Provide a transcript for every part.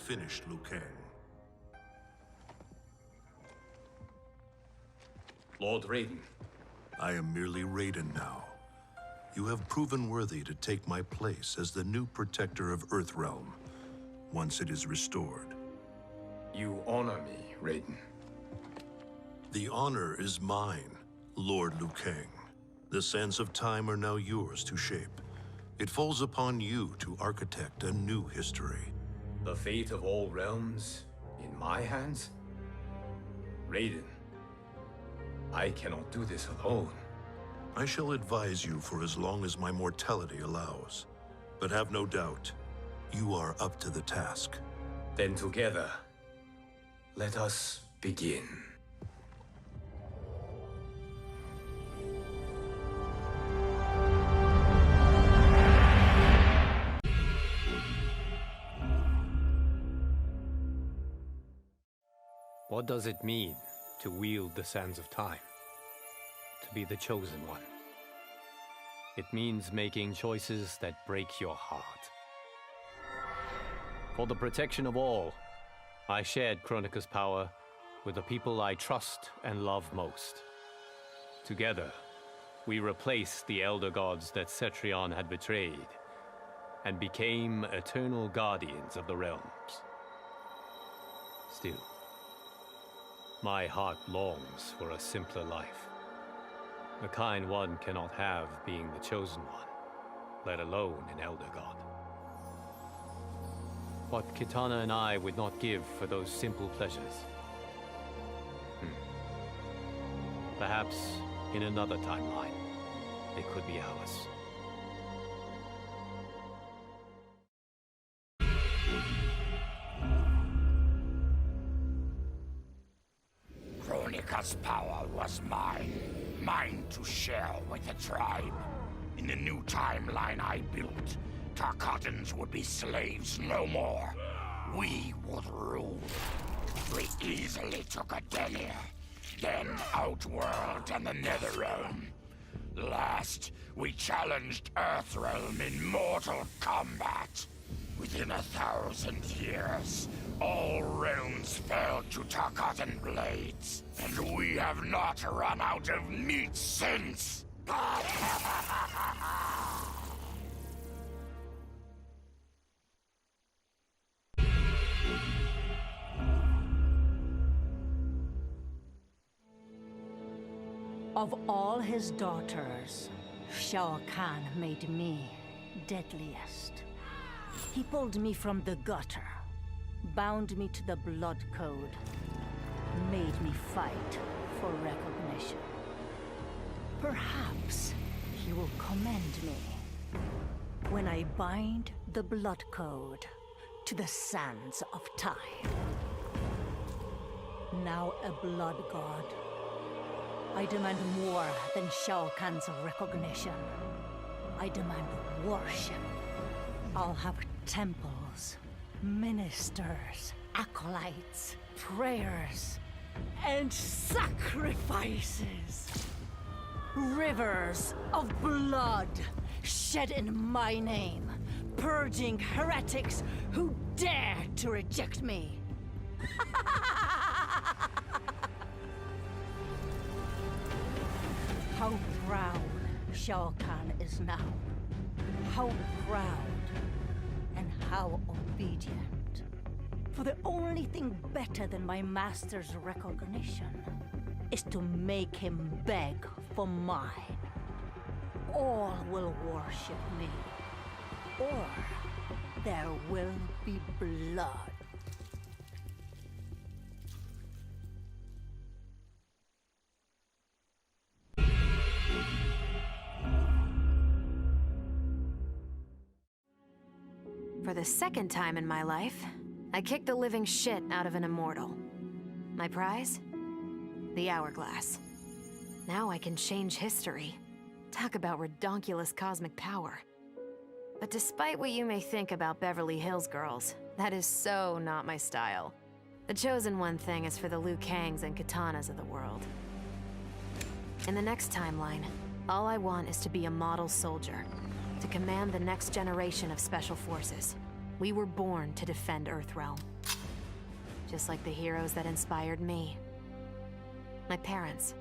finished, Liu Kang. Lord Raiden. I am merely Raiden now. You have proven worthy to take my place as the new protector of Earthrealm, once it is restored. You honor me, Raiden. The honor is mine, Lord Liu Kang. The sands of time are now yours to shape. It falls upon you to architect a new history. The fate of all realms in my hands? Raiden, I cannot do this alone. I shall advise you for as long as my mortality allows. But have no doubt, you are up to the task. Then together, let us begin. What does it mean to wield the sands of time? To be the chosen one? It means making choices that break your heart. For the protection of all, I shared Kronika's power with the people I trust and love most. Together, we replaced the elder gods that Cetrion had betrayed, and became eternal guardians of the realms. Still, my heart longs for a simpler life. The kind one cannot have being the chosen one, let alone an elder god. What Kitana and I would not give for those simple pleasures. Perhaps in another timeline, it could be ours. Kronika's power was mine to share with the tribe. In the new timeline I built, Tarkatans would be slaves no more. We would rule. We easily took Adelia, then Outworld and the Netherrealm. Last, we challenged Earthrealm in mortal combat. Within 1,000 years, all realms fell to Tarkatan blades, and we have not run out of meat since! Of all his daughters, Shao Kahn made me deadliest. He pulled me from the gutter, bound me to the blood code, made me fight for recognition. Perhaps he will commend me when I bind the blood code to the sands of time. Now a blood god, I demand more than Shao Kahn's recognition. I demand worship. I'll have temples, ministers, acolytes, prayers, and sacrifices. Rivers of blood shed in my name, purging heretics who dare to reject me. How proud Shao Kahn is now. How proud and how obedient. For the only thing better than my master's recognition is to make him beg for mine. All will worship me, or there will be blood. For the second time in my life, I kicked the living shit out of an immortal. My prize? The HourGlass. Now I can change history. Talk about redonkulous cosmic power. But despite what you may think about Beverly Hills girls, that is so not my style. The Chosen One thing is for the Liu Kangs and Katanas of the world. In the next timeline, all I want is to be a model soldier, to command the next generation of special forces. We were born to defend Earthrealm. Just like the heroes that inspired me. My parents.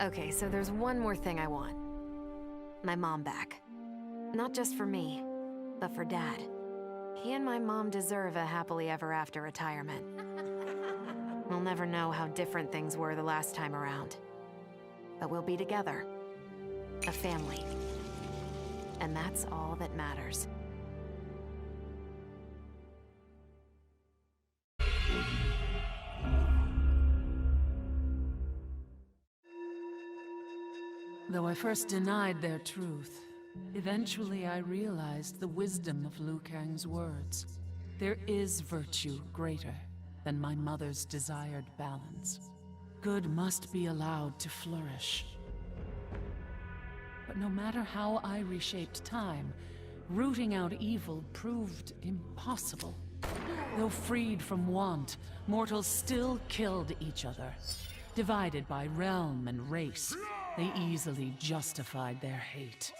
Okay, so there's one more thing I want. My mom back. Not just for me, but for Dad. He and my mom deserve a happily ever after retirement. We'll never know how different things were the last time around. But we'll be together. A family. And that's all that matters. Though I first denied their truth, eventually I realized the wisdom of Liu Kang's words. There is virtue greater than my mother's desired balance. Good must be allowed to flourish. But no matter how I reshaped time, rooting out evil proved impossible. Though freed from want, mortals still killed each other. Divided by realm and race, they easily justified their hate.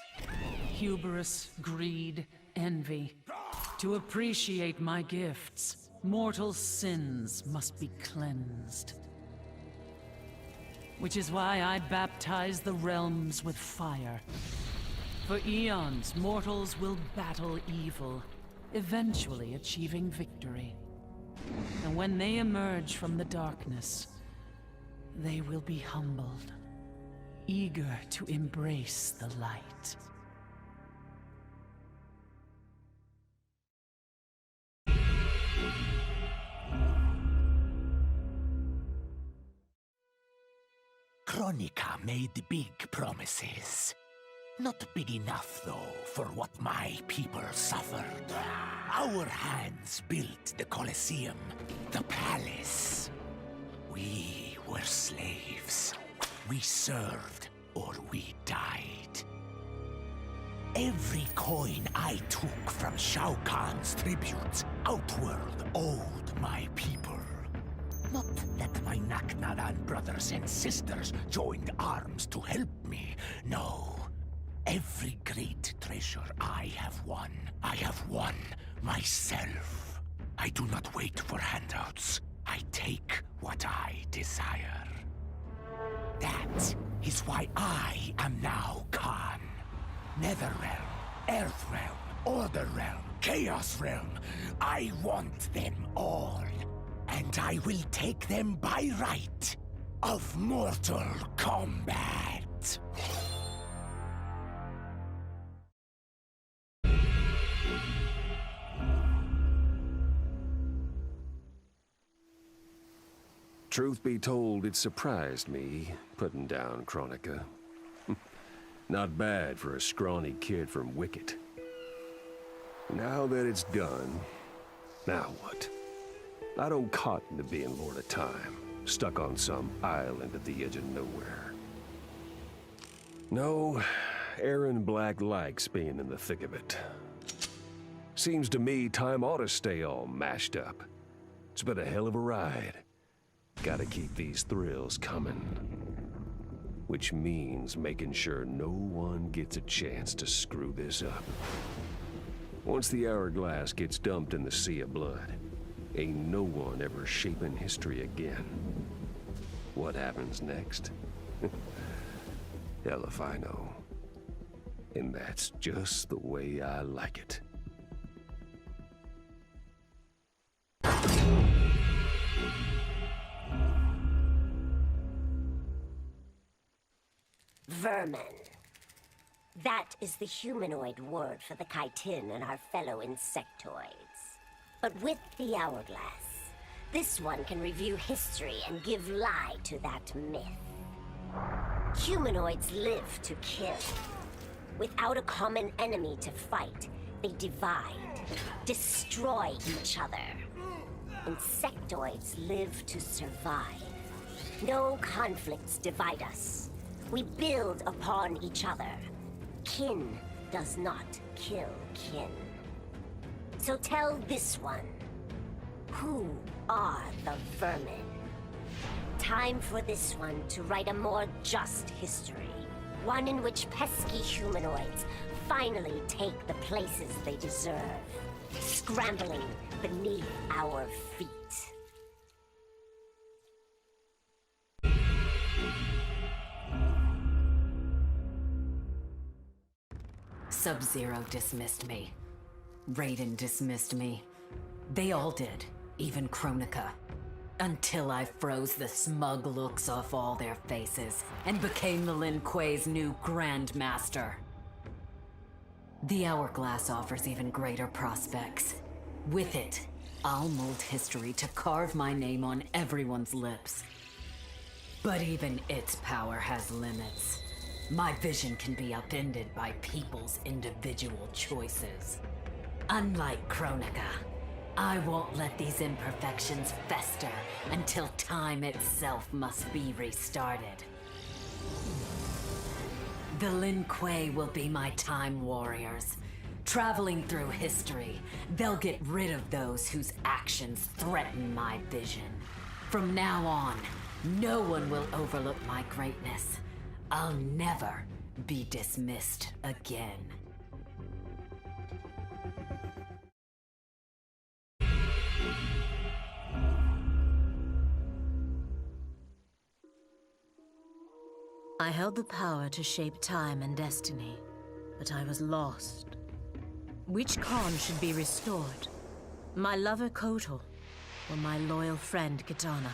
Hubris, greed, envy. To appreciate my gifts, mortal sins must be cleansed. Which is why I baptize the realms with fire. For eons, mortals will battle evil, eventually achieving victory. And when they emerge from the darkness, they will be humbled, eager to embrace the light. Kronika made big promises. Not big enough, though, for what my people suffered. Our hands built the Colosseum, the palace. We were slaves. We served or we died. Every coin I took from Shao Kahn's tributes outworld owed my people. Not that my Naknaran brothers and sisters joined arms to help me, no. Every great treasure I have won myself. I do not wait for handouts. I take what I desire. That is why I am now Khan. Netherrealm, Earthrealm, Order Realm, Chaos Realm. I want them all. And I will take them by right of mortal combat. Truth be told, it surprised me, putting down Kronika. Not bad for a scrawny kid from Wicket. Now that it's done, now what? I don't cotton to being Lord of Time, stuck on some island at the edge of nowhere. No, Aaron Black likes being in the thick of it. Seems to me time ought to stay all mashed up. It's been a hell of a ride. Gotta keep these thrills coming. Which means making sure no one gets a chance to screw this up. Once the Hourglass gets dumped in the sea of blood, ain't no one ever shaping history again. What happens next? Hell if I know. And that's just the way I like it. Vermin. That is the humanoid word for the chitin and our fellow insectoids. But with the Hourglass, this one can review history and give lie to that myth. Humanoids live to kill. Without a common enemy to fight, they divide, destroy each other. Insectoids live to survive. No conflicts divide us. We build upon each other. Kin does not kill kin. So tell this one, who are the vermin? Time for this one to write a more just history. One in which pesky humanoids finally take the places they deserve. scrambling beneath our feet. Sub-Zero dismissed me. Raiden dismissed me. They all did, even Kronika. Until I froze the smug looks off all their faces and became the Lin Kuei's new Grandmaster. The Hourglass offers even greater prospects. With it, I'll mold history to carve my name on everyone's lips. But even its power has limits. My vision can be upended by people's individual choices. Unlike Kronika, I won't let these imperfections fester until time itself must be restarted. The Lin Kuei will be my time warriors. Traveling through history, they'll get rid of those whose actions threaten my vision. From now on, no one will overlook my greatness. I'll never be dismissed again. I held the power to shape time and destiny, but I was lost. Which Khan should be restored? My lover Kotal, or my loyal friend Kitana?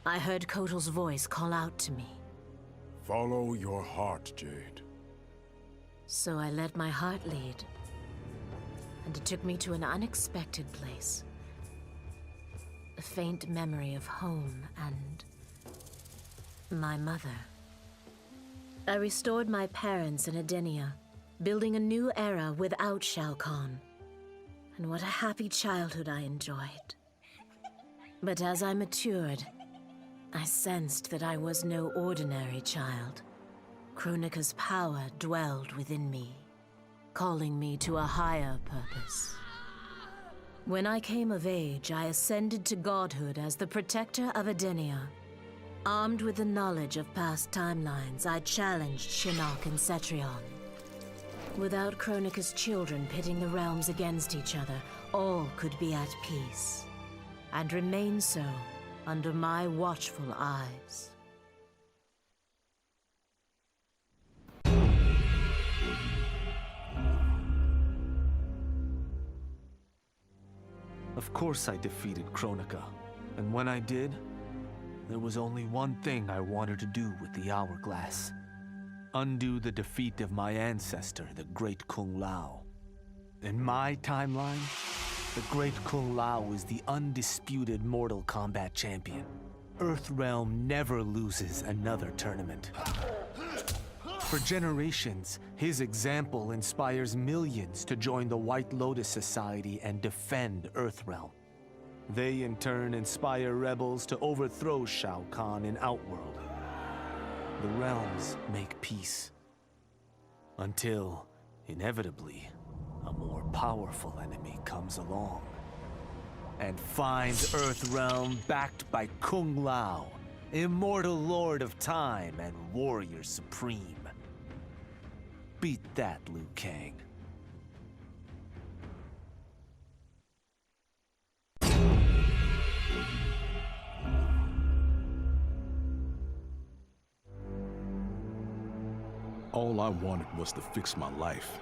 I heard Kotal's voice call out to me. Follow your heart, Jade. So I let my heart lead, and it took me to an unexpected place. A faint memory of home and my mother. I restored my parents in Edenia, building a new era without Shao Kahn. And what a happy childhood I enjoyed. But as I matured, I sensed that I was no ordinary child. Kronika's power dwelled within me, calling me to a higher purpose. When I came of age, I ascended to godhood as the protector of Edenia. Armed with the knowledge of past timelines, I challenged Shinnok and Cetrion. Without Kronika's children pitting the realms against each other, all could be at peace, and remain so under my watchful eyes. Of course I defeated Kronika, and when I did, there was only one thing I wanted to do with the Hourglass. Undo the defeat of my ancestor, the Great Kung Lao. In my timeline, the Great Kung Lao is the undisputed Mortal Kombat champion. Earthrealm never loses another tournament. For generations, his example inspires millions to join the White Lotus Society and defend Earthrealm. They in turn inspire rebels to overthrow Shao Kahn in Outworld. The realms make peace. Until, inevitably, a more powerful enemy comes along and finds Earthrealm backed by Kung Lao, immortal lord of time and warrior supreme. Beat that, Liu Kang. All I wanted was to fix my life.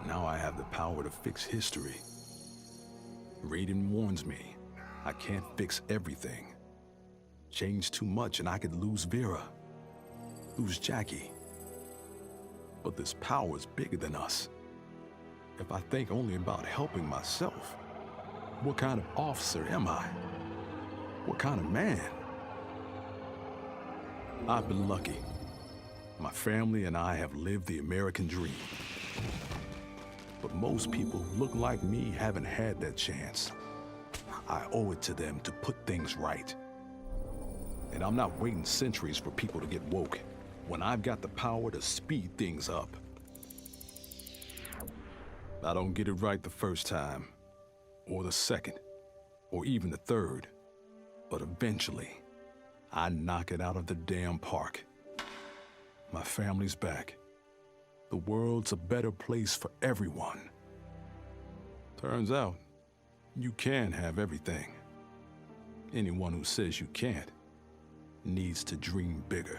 Now I have the power to fix history. Raiden warns me, I can't fix everything. Change too much and I could lose Vera, lose Jackie. But this power is bigger than us. If I think only about helping myself, what kind of officer am I? What kind of man? I've been lucky. My family and I have lived the American dream. But most people who look like me haven't had that chance. I owe it to them to put things right. And I'm not waiting centuries for people to get woke when I've got the power to speed things up. I don't get it right the first time, or the second, or even the third. But eventually, I knock it out of the damn park. My family's back. The world's a better place for everyone. Turns out, you can have everything. Anyone who says you can't needs to dream bigger.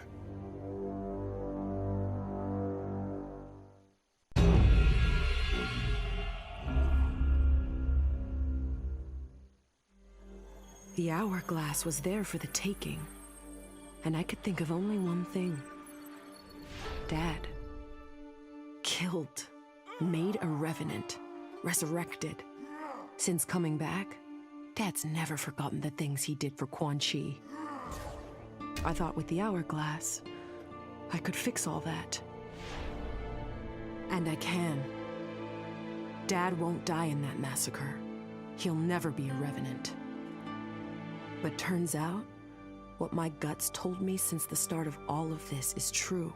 The hourglass was there for the taking, and I could think of only one thing. Dad. Killed. Made a revenant. Resurrected. Since coming back, Dad's never forgotten the things he did for Quan Chi. I thought with the hourglass, I could fix all that. And I can. Dad won't die in that massacre. He'll never be a revenant. But turns out, what my guts told me since the start of all of this is true.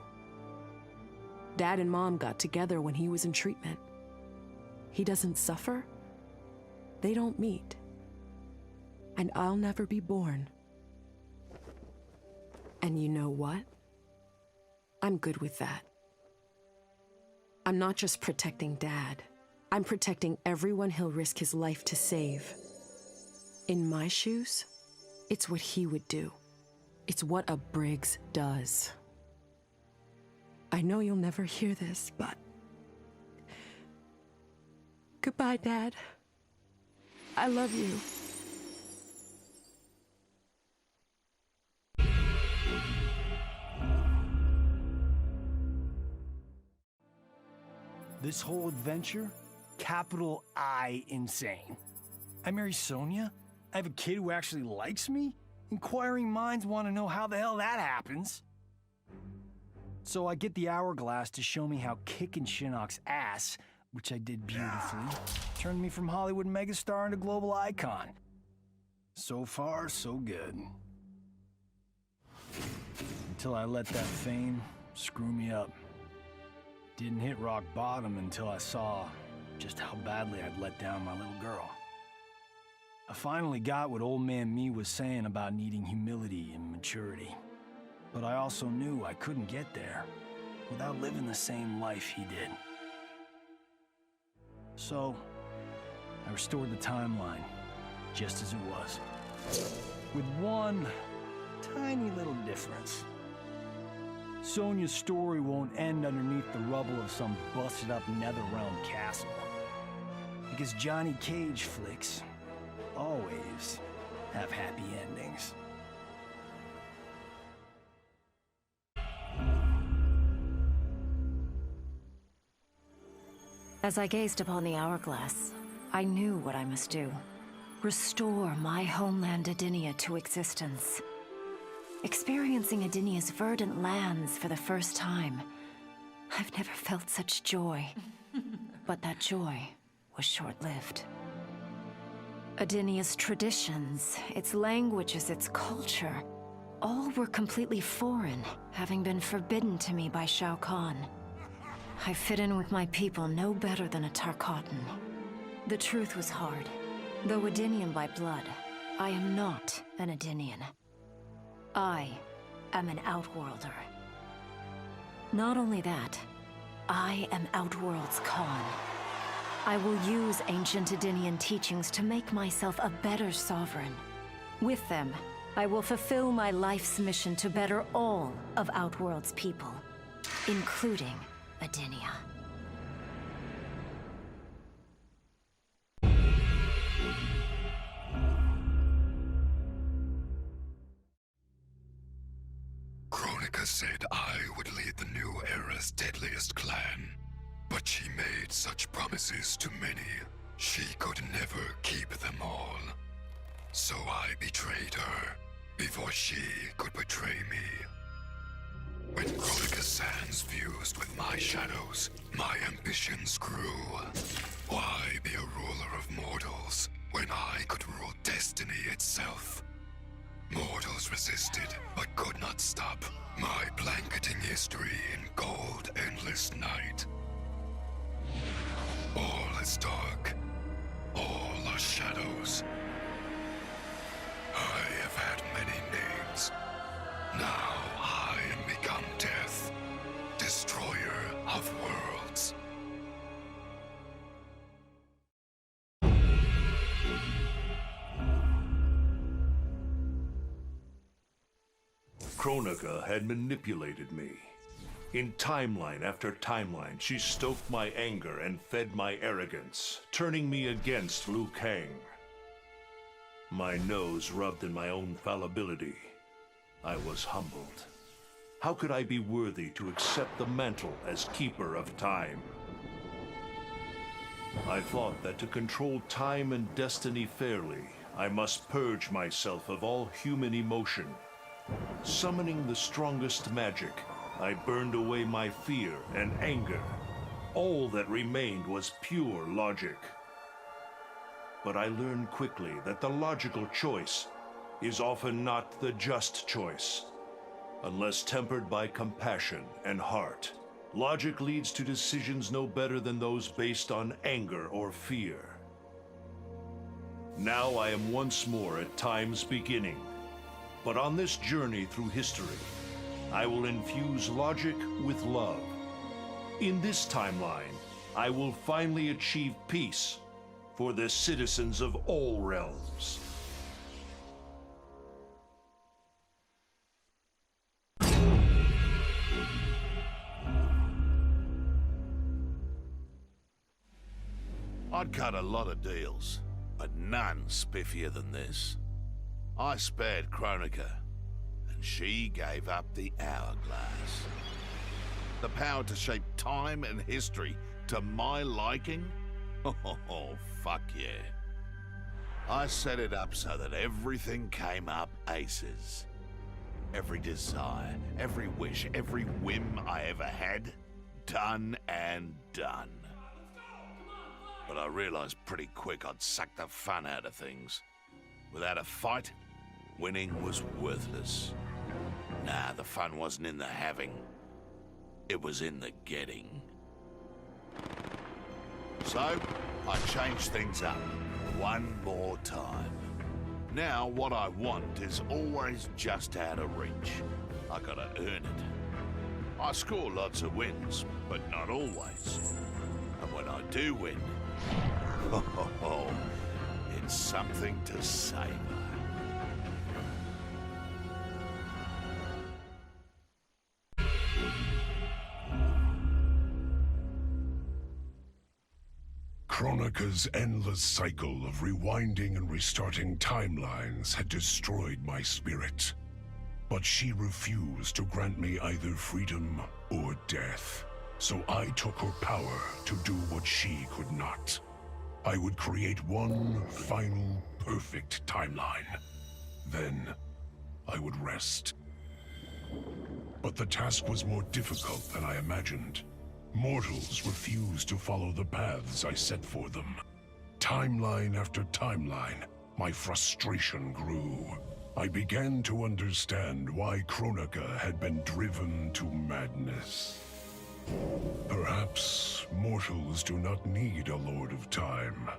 Dad and Mom got together when he was in treatment. He doesn't suffer. They don't meet. And I'll never be born. And you know what? I'm good with that. I'm not just protecting Dad. I'm protecting everyone he'll risk his life to save. In my shoes, it's what he would do. It's what a Briggs does. I know you'll never hear this, but... Goodbye, Dad. I love you. This whole adventure, capital I insane. I marry Sonia? I have a kid who actually likes me? Inquiring minds want to know how the hell that happens. So I get the hourglass to show me how kicking Shinnok's ass, which I did beautifully, turned me from Hollywood megastar into global icon. So far, so good. Until I let that fame screw me up. Didn't hit rock bottom until I saw just how badly I'd let down my little girl. I finally got what old man me was saying about needing humility and maturity. But I also knew I couldn't get there without living the same life he did. So, I restored the timeline, just as it was. With one tiny little difference. Sonia's story won't end underneath the rubble of some busted-up Netherrealm castle. Because Johnny Cage flicks always have happy endings. As I gazed upon the hourglass, I knew what I must do. Restore my homeland Adinia to existence. Experiencing Adinia's verdant lands for the first time, I've never felt such joy. But that joy was short-lived. Adinia's traditions, its languages, its culture, all were completely foreign, having been forbidden to me by Shao Kahn. I fit in with my people no better than a Tarkatan. The truth was hard. Though Adinian by blood, I am not an Adinian. I am an Outworlder. Not only that, I am Outworld's Khan. I will use ancient Adinian teachings to make myself a better sovereign. With them, I will fulfill my life's mission to better all of Outworld's people, including Adinia. Kronika said I would lead the new era's deadliest clan. But she made such promises to many, she could never keep them all. So I betrayed her, before she could betray me. When Kronika's sands fused with my shadows, my ambitions grew. Why be a ruler of mortals, when I could rule destiny itself? Mortals resisted, but could not stop my blanketing history in cold, endless night. All is dark. All are shadows. I have had many names. Now I am become death, destroyer of worlds. Kronika had manipulated me. In timeline after timeline, she stoked my anger and fed my arrogance, turning me against Liu Kang. My nose rubbed in my own fallibility. I was humbled. How could I be worthy to accept the mantle as keeper of time? I thought that to control time and destiny fairly, I must purge myself of all human emotion. Summoning the strongest magic, I burned away my fear and anger. All that remained was pure logic. But I learned quickly that the logical choice is often not the just choice. Unless tempered by compassion and heart, logic leads to decisions no better than those based on anger or fear. Now I am once more at time's beginning. But on this journey through history, I will infuse logic with love. In this timeline, I will finally achieve peace for the citizens of all realms. I'd cut a lot of deals, but none spiffier than this. I spared Kronika, and she gave up the hourglass. The power to shape time and history to my liking? Oh, fuck yeah. I set it up so that everything came up aces. Every desire, every wish, every whim I ever had, done and done. But I realized pretty quick I'd suck the fun out of things. Without a fight, winning was worthless. Nah, the fun wasn't in the having. It was in the getting. So, I changed things up one more time. Now, what I want is always just out of reach. I gotta earn it. I score lots of wins, but not always. And when I do win, it's something to savor. Kronika's endless cycle of rewinding and restarting timelines had destroyed my spirit. But she refused to grant me either freedom or death. So I took her power to do what she could not. I would create one final, perfect timeline. Then, I would rest. But the task was more difficult than I imagined. Mortals refused to follow the paths I set for them. Timeline after timeline, my frustration grew. I began to understand why Kronika had been driven to madness. Perhaps mortals do not need a Lord of Time.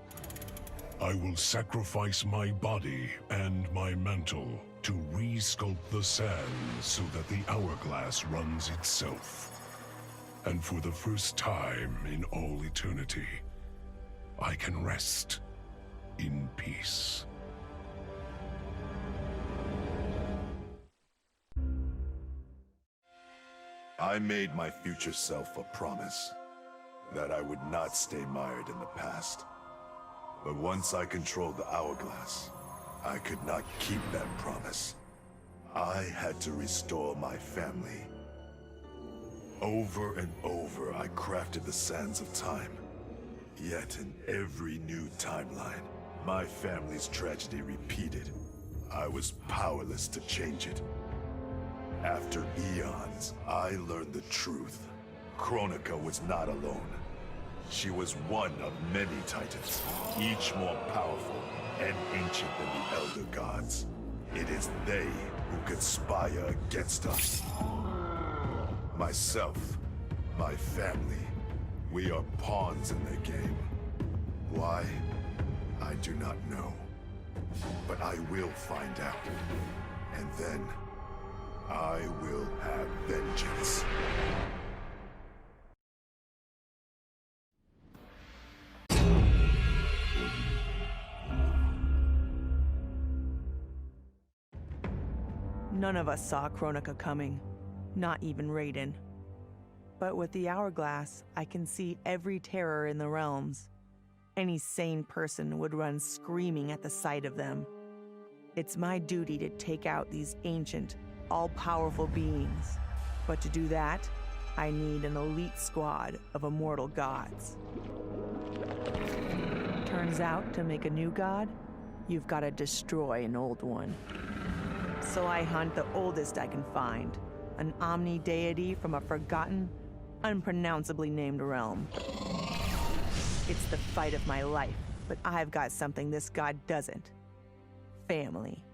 I will sacrifice my body and my mantle to re-sculpt the sands so that the hourglass runs itself. And for the first time in all eternity, I can rest in peace. I made my future self a promise that I would not stay mired in the past. But once I controlled the hourglass, I could not keep that promise. I had to restore my family. Over and over, I crafted the sands of time. Yet in every new timeline, my family's tragedy repeated. I was powerless to change it. After eons, I learned the truth. Kronika was not alone. She was one of many titans, each more powerful and ancient than the Elder Gods. It is they who conspire against us. Myself, my family, we are pawns in their game. Why? I do not know. But I will find out. And then, I will have vengeance. None of us saw Kronika coming, not even Raiden. But with the hourglass, I can see every terror in the realms. Any sane person would run screaming at the sight of them. It's my duty to take out these ancient, all-powerful beings. But to do that, I need an elite squad of immortal gods. Turns out, to make a new god, you've got to destroy an old one. So I hunt the oldest I can find, an omni-deity from a forgotten, unpronounceably named realm. It's the fight of my life, but I've got something this god doesn't. Family.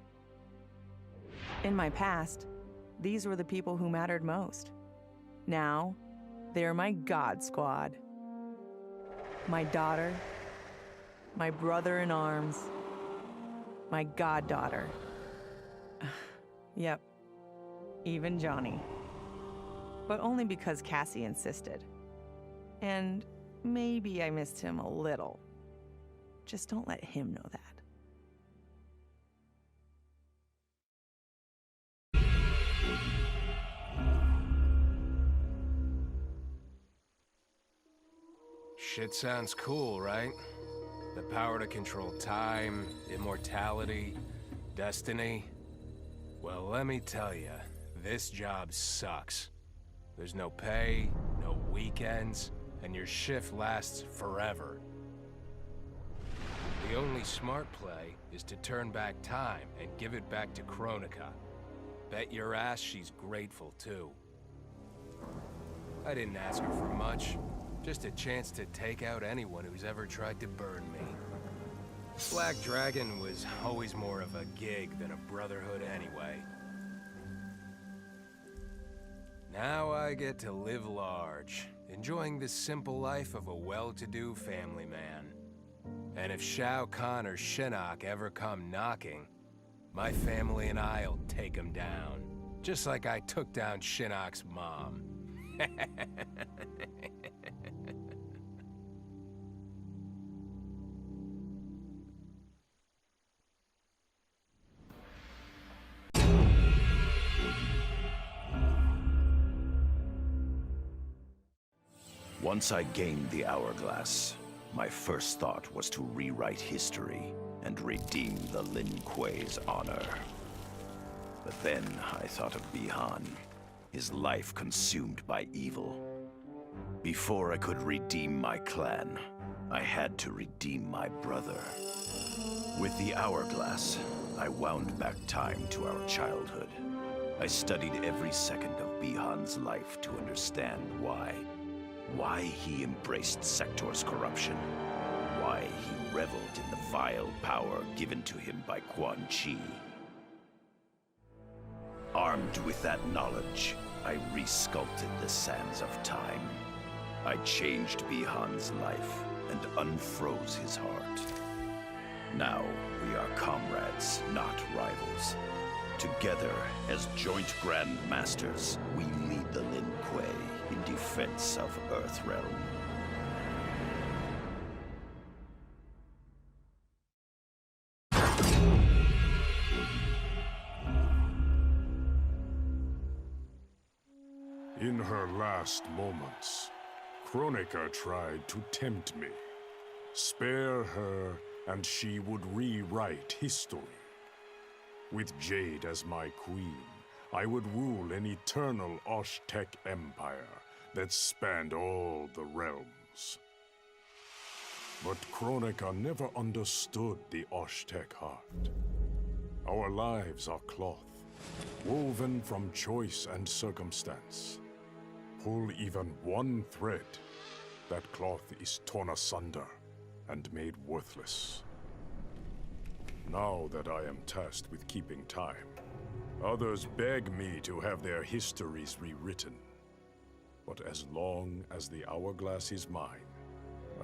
In my past, these were the people who mattered most. Now, they're my god squad. My daughter, my brother in arms, my goddaughter. Yep, even Johnny. But only because Cassie insisted. And maybe I missed him a little. Just don't let him know that. Shit sounds cool, right? The power to control time, immortality, destiny. Well, let me tell you, this job sucks. There's no pay, no weekends, and your shift lasts forever. The only smart play is to turn back time and give it back to Kronika. Bet your ass she's grateful, too. I didn't ask her for much. Just a chance to take out anyone who's ever tried to burn me. Black Dragon was always more of a gig than a brotherhood anyway. Now I get to live large, enjoying the simple life of a well-to-do family man. And if Shao Kahn or Shinnok ever come knocking, my family and I'll take them down. Just like I took down Shinnok's mom. Once I gained the hourglass, my first thought was to rewrite history and redeem the Lin Kuei's honor. But then I thought of Bi-Han, his life consumed by evil. Before I could redeem my clan, I had to redeem my brother. With the hourglass, I wound back time to our childhood. I studied every second of Bi-Han's life to understand why. Why he embraced Sector's corruption. Why he reveled in the vile power given to him by Quan Chi. Armed with that knowledge, I resculpted the sands of time. I changed Bi-Han's life and unfroze his heart. Now we are comrades, not rivals. Together, as joint Grand Masters, we lead the Lin Kuei in defense of Earthrealm. In her last moments, Kronika tried to tempt me. Spare her, and she would rewrite history. With Jade as my queen, I would rule an eternal Osh-Tech empire that spanned all the realms. But Kronika never understood the Osh-Tech heart. Our lives are cloth, woven from choice and circumstance. Pull even one thread, that cloth is torn asunder and made worthless. Now that I am tasked with keeping time, others beg me to have their histories rewritten. But as long as the hourglass is mine,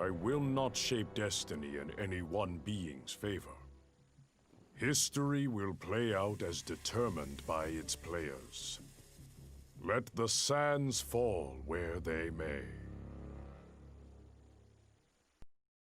I will not shape destiny in any one being's favor. History will play out as determined by its players. Let the sands fall where they may.